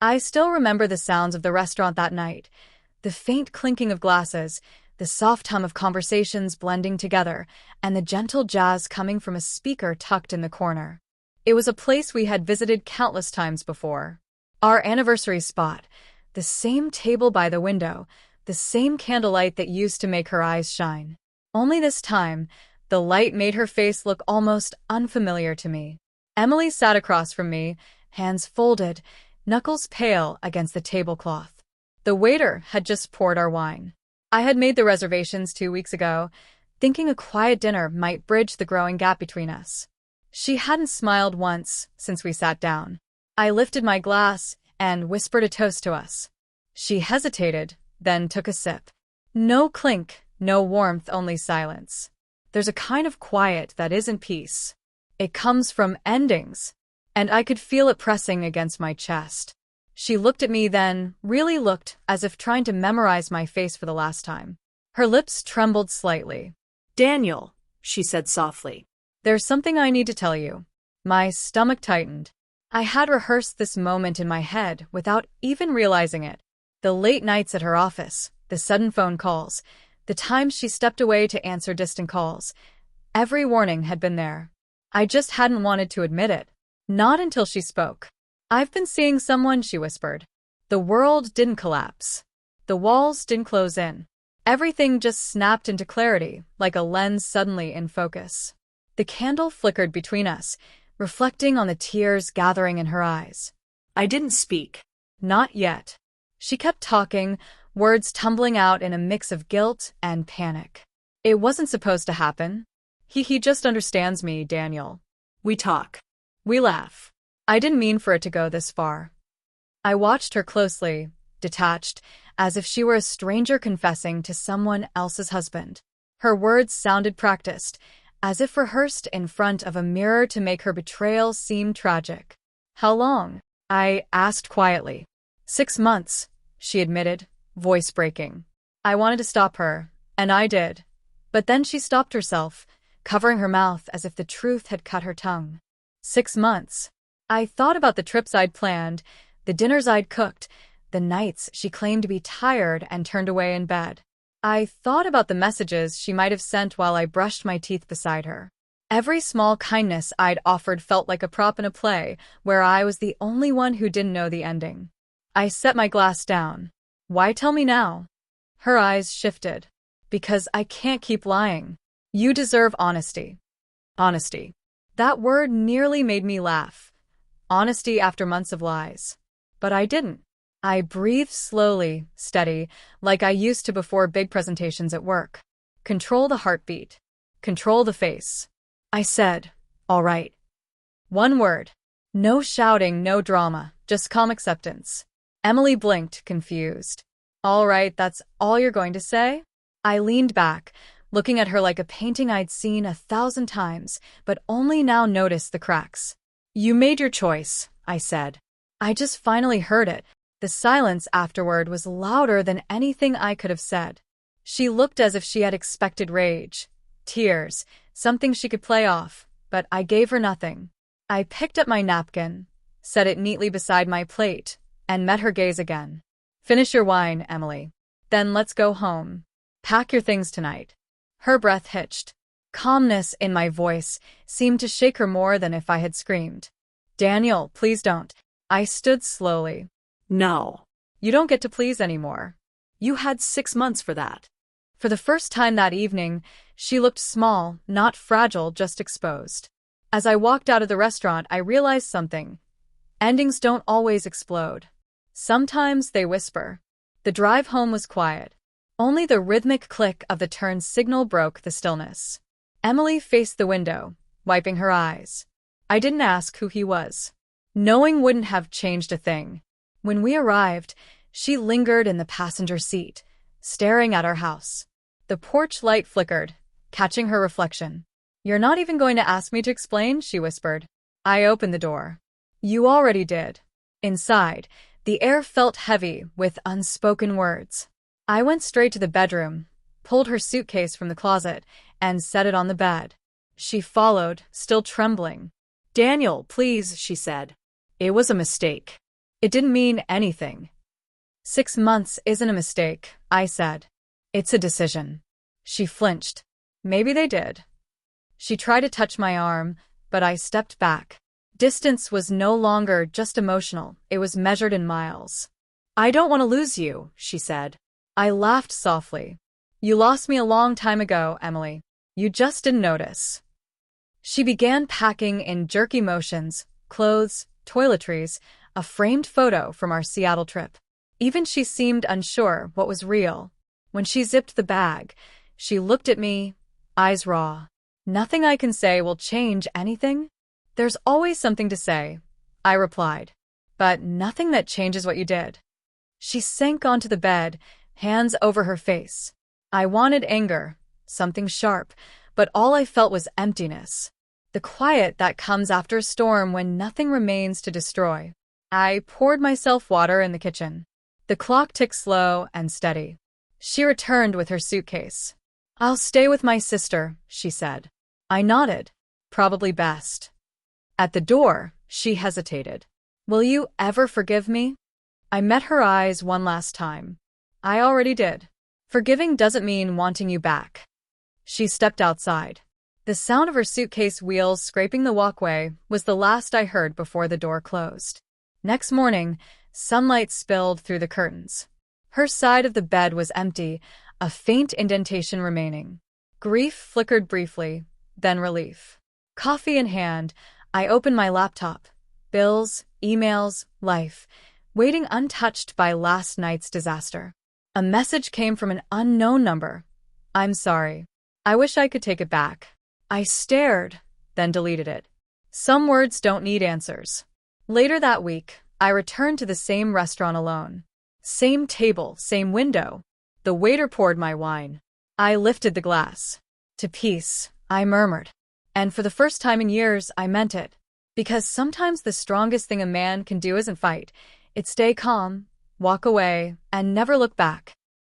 I still remember the sounds of the restaurant that night, the faint clinking of glasses, the soft hum of conversations blending together, and the gentle jazz coming from a speaker tucked in the corner. It was a place we had visited countless times before. Our anniversary spot, the same table by the window, the same candlelight that used to make her eyes shine. Only this time, the light made her face look almost unfamiliar to me. Emily sat across from me, hands folded, knuckles pale against the tablecloth. The waiter had just poured our wine. I had made the reservations 2 weeks ago, thinking a quiet dinner might bridge the growing gap between us. She hadn't smiled once since we sat down. I lifted my glass and whispered a toast to us. She hesitated, then took a sip. No clink, no warmth, only silence. There's a kind of quiet that isn't peace. It comes from endings, and I could feel it pressing against my chest. She looked at me then, really looked, as if trying to memorize my face for the last time. Her lips trembled slightly. "Daniel," she said softly. "There's something I need to tell you." My stomach tightened. I had rehearsed this moment in my head without even realizing it. The late nights at her office, the sudden phone calls, the times she stepped away to answer distant calls. Every warning had been there. I just hadn't wanted to admit it. Not until she spoke. "I've been seeing someone," she whispered. The world didn't collapse. The walls didn't close in. Everything just snapped into clarity, like a lens suddenly in focus. The candle flickered between us, reflecting on the tears gathering in her eyes. I didn't speak. Not yet. She kept talking, words tumbling out in a mix of guilt and panic. "It wasn't supposed to happen. He just understands me, Daniel. We talk. We laugh. I didn't mean for it to go this far." I watched her closely, detached, as if she were a stranger confessing to someone else's husband. Her words sounded practiced, as if rehearsed in front of a mirror to make her betrayal seem tragic. "How long?" I asked quietly. 6 months, she admitted, voice breaking. I wanted to stop her, and I did. But then she stopped herself, covering her mouth as if the truth had cut her tongue. 6 months. I thought about the trips I'd planned, the dinners I'd cooked, the nights she claimed to be tired and turned away in bed. I thought about the messages she might have sent while I brushed my teeth beside her. Every small kindness I'd offered felt like a prop in a play, where I was the only one who didn't know the ending. I set my glass down. "Why tell me now?" Her eyes shifted. "Because I can't keep lying. You deserve honesty." Honesty. That word nearly made me laugh. Honesty after months of lies. But I didn't. I breathed slowly, steady, like I used to before big presentations at work. Control the heartbeat. Control the face. I said, "All right." One word. No shouting, no drama, just calm acceptance. Emily blinked, confused. "All right, that's all you're going to say?" I leaned back, looking at her like a painting I'd seen 1,000 times, but only now noticed the cracks. "You made your choice," I said. I just finally heard it. The silence afterward was louder than anything I could have said. She looked as if she had expected rage, tears, something she could play off, but I gave her nothing. I picked up my napkin, set it neatly beside my plate, and met her gaze again. "Finish your wine, Emily. Then let's go home. Pack your things tonight." Her breath hitched. Calmness in my voice seemed to shake her more than if I had screamed. "Daniel, please don't." I stood slowly. "No. You don't get to please anymore. You had 6 months for that." For the first time that evening, she looked small, not fragile, just exposed. As I walked out of the restaurant, I realized something. Endings don't always explode. Sometimes they whisper. The drive home was quiet. Only the rhythmic click of the turn signal broke the stillness. Emily faced the window, wiping her eyes. I didn't ask who he was. Knowing wouldn't have changed a thing. When we arrived, she lingered in the passenger seat, staring at our house. The porch light flickered, catching her reflection. "You're not even going to ask me to explain?" she whispered. I opened the door. "You already did." Inside, the air felt heavy with unspoken words. I went straight to the bedroom, pulled her suitcase from the closet, and set it on the bed. She followed, still trembling. "Daniel, please," she said. "It was a mistake." It didn't mean anything. 6 months isn't a mistake, I said. It's a decision. She flinched. Maybe they did. She tried to touch my arm, but I stepped back. Distance was no longer just emotional, it was measured in miles. I don't want to lose you, she said. I laughed softly. You lost me a long time ago, Emily. You just didn't notice. She began packing in jerky motions, clothes, toiletries, a framed photo from our Seattle trip. Even she seemed unsure what was real. When she zipped the bag, she looked at me, eyes raw. Nothing I can say will change anything? There's always something to say, I replied. But nothing that changes what you did. She sank onto the bed, hands over her face. I wanted anger, something sharp, but all I felt was emptiness. The quiet that comes after a storm when nothing remains to destroy. I poured myself water in the kitchen. The clock ticked slow and steady. She returned with her suitcase. I'll stay with my sister, she said. I nodded. Probably best. At the door, she hesitated. Will you ever forgive me? I met her eyes one last time. I already did. Forgiving doesn't mean wanting you back. She stepped outside. The sound of her suitcase wheels scraping the walkway was the last I heard before the door closed. Next morning, sunlight spilled through the curtains. Her side of the bed was empty, a faint indentation remaining. Grief flickered briefly, then relief. Coffee in hand, I opened my laptop. Bills, emails, life, waiting untouched by last night's disaster. A message came from an unknown number. I'm sorry. I wish I could take it back. I stared, then deleted it. Some words don't need answers. Later that week, I returned to the same restaurant alone. Same table, same window. The waiter poured my wine. I lifted the glass. To peace, I murmured. And for the first time in years, I meant it. Because sometimes the strongest thing a man can do isn't fight. It's stay calm, walk away, and never look back.